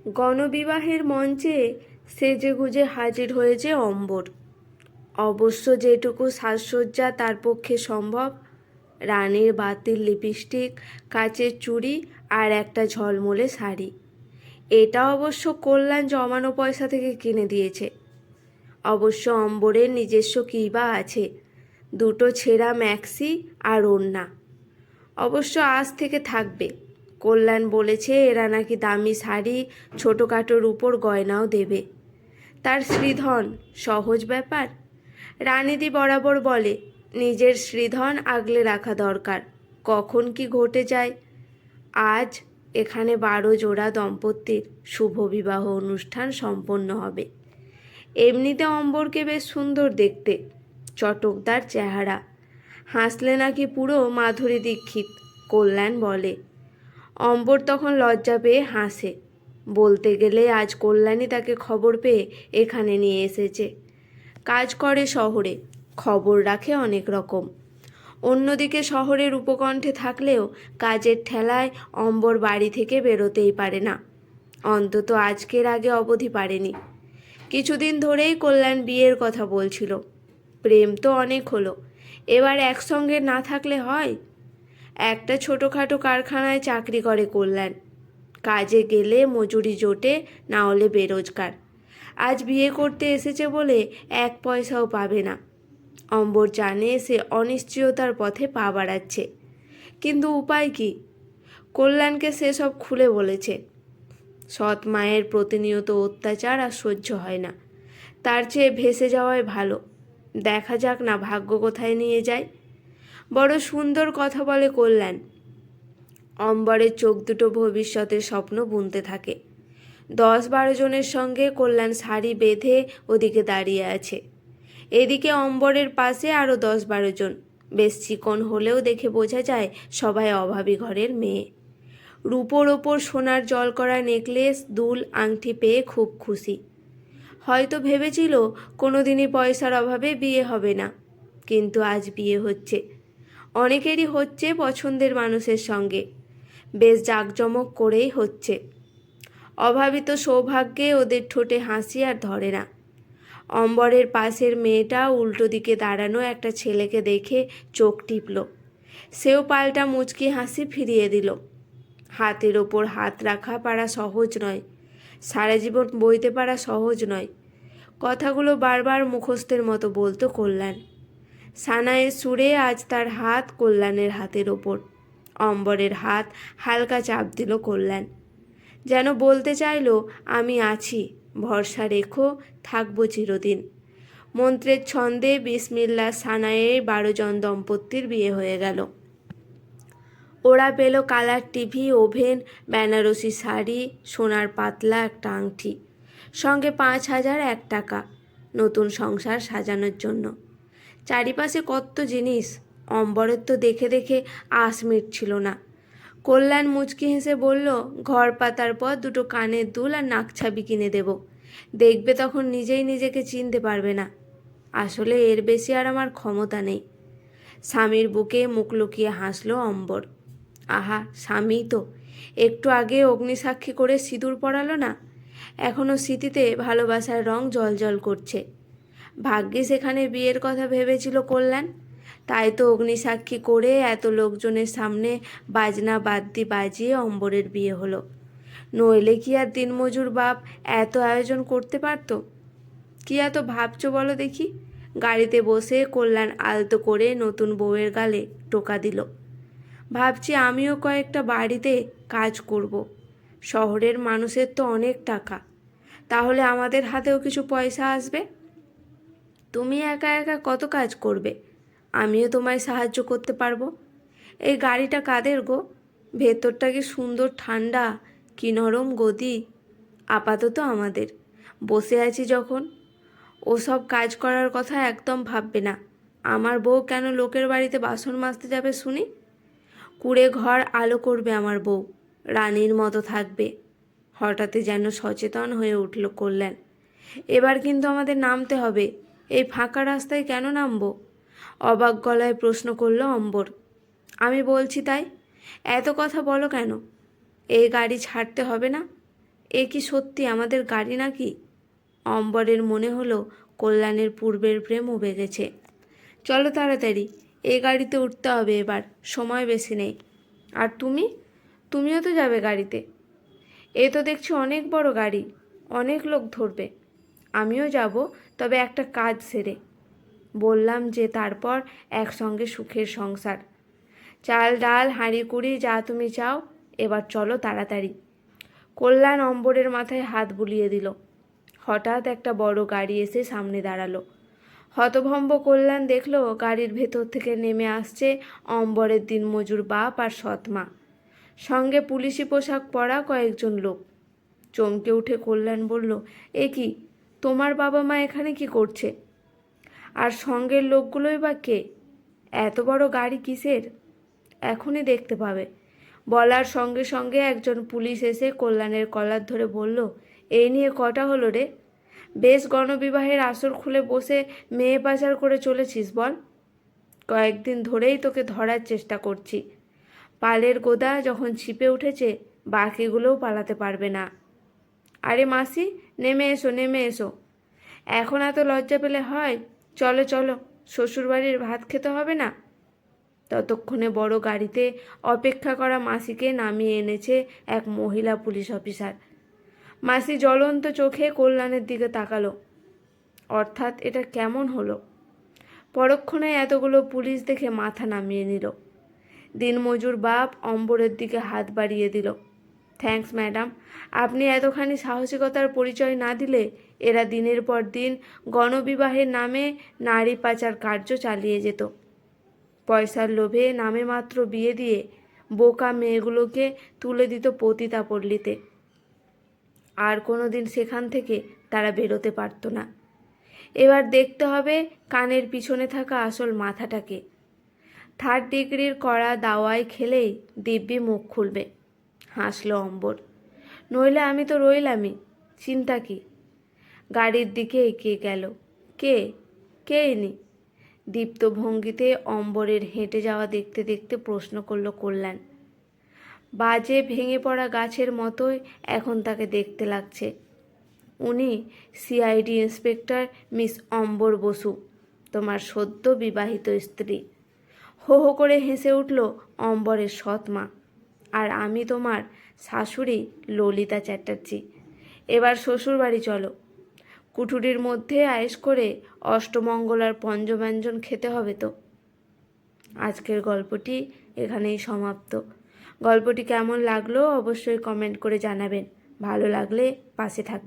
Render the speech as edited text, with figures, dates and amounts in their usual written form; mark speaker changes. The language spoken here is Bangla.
Speaker 1: গণবিবাহের মঞ্চে সেজেগুজে হাজির হয়েছে অম্বর। অবশ্য যেটুকু সাজসজ্জা তার পক্ষে সম্ভব, রানীর বাতিল লিপস্টিক, কাচের চুড়ি আর একটা ঝলমলে শাড়ি। এটা অবশ্য কল্যাণ জমানো পয়সা থেকে কিনে দিয়েছে। অবশ্য অম্বরের নিজস্ব কী বা আছে, দুটো ছেঁড়া ম্যাক্সি আর ওড়না। অবশ্য আজ থেকে থাকবে। কল্যাণ বলেছে এরা নাকি দামি শাড়ি, ছোটোখাটোর উপর গয়নাও দেবে। তার শ্রীধন সহজ ব্যাপার। রানীদি বরাবর বলে নিজের শ্রীধন আগলে রাখা দরকার, কখন কি ঘটে যায়। আজ এখানে 12 জোড়া দম্পতির শুভ বিবাহ অনুষ্ঠান সম্পন্ন হবে। এমনিতে অম্বরকে বেশ সুন্দর দেখতে, চটকদার চেহারা, হাসলে নাকি পুরো মাধুরী দীক্ষিত, কল্যাণ বলে। অম্বর তখন লজ্জা পেয়ে হাসে। বলতে গেলে আজ কল্যাণী তাকে খবর পেয়ে এখানে নিয়ে এসেছে। কাজ করে শহরে, খবর রাখে অনেক রকম। অন্যদিকে শহরের উপকণ্ঠে থাকলেও কাজের ঠেলায় অম্বর বাড়ি থেকে বেরোতেই পারে না, অন্তত আজকের আগে অবধি পারেনি। কিছুদিন ধরেই কল্যাণ বিয়ের কথা বলছিল। প্রেম তো অনেক হলো, এবার একসঙ্গে না থাকলে হয়? একটা ছোটোখাটো কারখানায় চাকরি করে কল্যাণ। কাজে গেলে মজুরি জোটে, না হলে বেরোজগার। আজ বিয়ে করতে এসেছে বলে 1 পয়সাও পাবে না। অম্বর জানে সে অনিশ্চয়তার পথে পা বাড়াচ্ছে, কিন্তু উপায় কি? কল্যাণকে সেসব খুলে বলেছে। সৎ মায়ের প্রতিনিয়ত অত্যাচার আর সহ্য হয় না, তার চেয়ে ভেসে যাওয়াই ভালো। দেখা যাক না ভাগ্য কোথায় নিয়ে যায়। বড় সুন্দর কথা বলে কল্যাণ। অম্বরের চোখ দুটো ভবিষ্যতের স্বপ্ন বুনতে থাকে। 10-12 জনের সঙ্গে কল্যাণ শাড়ি বেঁধে ওদিকে দাঁড়িয়ে আছে। এদিকে অম্বরের পাশে আরও 10-12 জন। বেশ চিকন হলেও দেখে বোঝা যায় সবাই অভাবী ঘরের মেয়ে। রূপোর ওপর সোনার জল করা নেকলেস, দুল, আংটি পেয়ে খুব খুশি। হয়তো ভেবেছিল কোনোদিনই পয়সার অভাবে বিয়ে হবে না, কিন্তু আজ বিয়ে হচ্ছে। অনেকেরই হচ্ছে পছন্দের মানুষের সঙ্গে, বেশ জাঁকজমক করেই হচ্ছে। অভাবিত সৌভাগ্যে ওদের ঠোঁটে হাসি আর ধরে না। অম্বরের পাশের মেয়েটা উল্টো দিকে দাঁড়ানো একটা ছেলেকে দেখে চোখ টিপল। সেও পাল্টা মুচকি হাসি ফিরিয়ে দিল। হাতের ওপর হাত রাখা পারা সহজ নয়, সারা জীবন বইতে পারা সহজ নয়। কথাগুলো বারবার মুখস্থের মতো বলতো কল্যাণ। সানায়ের সুরে আজ তার হাত কল্যাণের হাতের ওপর। অম্বরের হাত হালকা চাপ দিল কল্যাণ, যেন বলতে চাইল আমি আছি, ভরসা রেখো, থাকবো চিরদিন। মন্ত্রের ছন্দে বিসমিল্লাহ সানায়ে 12 জন দম্পতির বিয়ে হয়ে গেল। ওরা পেল colour TV, oven, Banarasi sari, সোনার পাতলা একটা আংটি, সঙ্গে 5,001 টাকা নতুন সংসার সাজানোর জন্য। চারিপাশে কত জিনিস, অম্বরের তো দেখে দেখে আশ মিটছিল না। কল্যাণ মুচকি হেসে বলল, ঘর পাতার পর 2টো কানের দুল আর নাকছাবি কিনে দেব, দেখবে তখন নিজেই নিজেকে চিনতে পারবে না। আসলে এর বেশি আর আমার ক্ষমতা নেই। স্বামীর বুকে মুখ লুকিয়ে হাসল অম্বর। আহা, স্বামী তো একটু আগে অগ্নিসাক্ষী করে সিঁদুর পরালো না, এখনও স্মৃতিতে ভালোবাসার রং জলজল করছে। ভাগ্যিস এখানে বিয়ের কথা ভেবেছিল কল্যাণ, তাই তো অগ্নিসাক্ষী করে এত লোকজনের সামনে বাজনা বাদ্যি বাজিয়ে অম্বরের বিয়ে হলো। নইলে কি আর দিনমজুর বাপ এত আয়োজন করতে পারত? কি এত ভাবছো বলো দেখি? গাড়িতে বসে কল্যাণ আলতো করে নতুন বউয়ের গালে টোকা দিল। ভাবছি আমিও কয়েকটা বাড়িতে কাজ করব। শহরের মানুষের তো অনেক টাকা, তাহলে আমাদের হাতেও কিছু পয়সা আসবে। তুমি একা একা কত কাজ করবে, আমিও তোমায় সাহায্য করতে পারবো। এই গাড়িটা কাদের গো? ভেতরটা কি সুন্দর ঠান্ডা, কি নরম গদি। আপাতত আমাদের, বসে আছি যখন। ওসব কাজ করার কথা একদম ভাববে না। আমার বউ কেন লোকের বাড়িতে বাসন মাজতে যাবে শুনি? কুঁড়ে ঘর আলো করবে আমার বউ, রানীর মতো থাকবে। হঠাৎই যেন সচেতন হয়ে উঠল কল্যাণ। এবার কিন্তু আমাদের নামতে হবে। এই ফাঁকা রাস্তায় কেন নামবো? অবাক গলায় প্রশ্ন করল অম্বর। আমি বলছি তাই, এত কথা বলো কেন? এই গাড়ি ছাড়তে হবে না? এ কি সত্যি আমাদের গাড়ি নাকি? অম্বরের মনে হলো কল্যাণের পূর্বের প্রেম উবে গেছে। চলো তাড়াতাড়ি, এই গাড়িতে উঠতে হবে এবার, সময় বেশি নেই। আর তুমিও তো যাবে গাড়িতে? এ তো দেখছি অনেক বড় গাড়ি, অনেক লোক ধরবে। আমিও যাব, তবে একটা কাজ সেরে। বললাম যে তারপর একসঙ্গে সুখের সংসার। চাল ডাল হাঁড়ি কুড়ি যা তুমি চাও, এবার চলো তাড়াতাড়ি। কল্যাণ অম্বরের মাথায় হাত বুলিয়ে দিল। হঠাৎ একটা বড় গাড়ি এসে সামনে দাঁড়ালো। হতভম্ব কল্যাণ দেখল গাড়ির ভেতর থেকে নেমে আসছে অম্বরের দিনমজুর বাপ আর সৎমা, সঙ্গে পুলিশি পোশাক পরা কয়েকজন লোক। চমকে উঠে কল্যাণ বলল, এ কি, তোমার বাবা মা এখানে কি করছে? আর সঙ্গের লোকগুলোই বা কে? এত বড় গাড়ি কিসের? এখনই দেখতে পাবে। বলার সঙ্গে সঙ্গে একজন পুলিশ এসে কল্যাণের কলার ধরে বলল, এই নিয়ে কটা হলো রে? বেশ গণবিবাহের আসর খুলে বসে মেয়ে পাচার করে চলেছিস বল? কয়েকদিন ধরেই তোকে ধরার চেষ্টা করছি। পালের গোদা যখন ছিপে উঠেছে, বাকিগুলোও পালাতে পারবে না। আরে মাসি, নেমে এসো নেমে এসো, এখন এত লজ্জা পেলে হয়? চলো চলো, শ্বশুরবাড়ির ভাত খেতে হবে না? ততক্ষণে বড় গাড়িতে অপেক্ষা করা মাসিকে নামিয়ে এনেছে এক মহিলা পুলিশ অফিসার। মাসি জ্বলন্ত চোখে কল্যাণের দিকে তাকালো। অর্থাৎ এটা কেমন হলো? পরক্ষণে এতগুলো পুলিশ দেখে মাথা নামিয়ে নিল। দিনমজুর বাপ অম্বরের দিকে হাত বাড়িয়ে দিল। থ্যাঙ্কস ম্যাডাম, আপনি এতখানি সাহসিকতার পরিচয় না দিলে এরা দিনের পর দিন গণবিবাহের নামে নারী পাচার কার্য চালিয়ে যেত। পয়সার লোভে নামে মাত্র বিয়ে দিয়ে বোকা মেয়েগুলোকে তুলে দিত পতিতাপল্লীতে। আর কোনো দিন সেখান থেকে তারা বেরোতে পারত না। এবার দেখতে হবে কানের পিছনে থাকা আসল মাথাটাকে। 3rd ডিগ্রির কড়া দাওয়ায় খেলেই দিব্যি মুখ খুলবে। হাসল অম্বর। নইলে আমি তো রইলামই, চিন্তা কি? গাড়ির দিকে এগিয়ে গেল। কে কে ইনি? দীপ্ত ভঙ্গিতে অম্বরের হেঁটে যাওয়া দেখতে দেখতে প্রশ্ন করল কল্যাণ। বাজে ভেঙে পড়া গাছের মতোই এখন তাকে দেখতে লাগছে। উনি সিআইডি ইন্সপেক্টর মিস অম্বর বসু, তোমার সদ্য বিবাহিত স্ত্রী। হো হো করে হেসে উঠল অম্বরের সৎমা। আর আমি তোমার শাশুড়ি ললিতা চ্যাটার্জি। এবার শ্বশুরবাড়ি চলো। কুঠুরির মধ্যে আয়েশ করে অষ্টমঙ্গলার পঞ্চব্যঞ্জন খেতে হবে তো। আজকের গল্পটি এখানেই সমাপ্ত। গল্পটি কেমন লাগলো অবশ্যই কমেন্ট করে জানাবেন। ভালো লাগলে পাশে থাকবেন।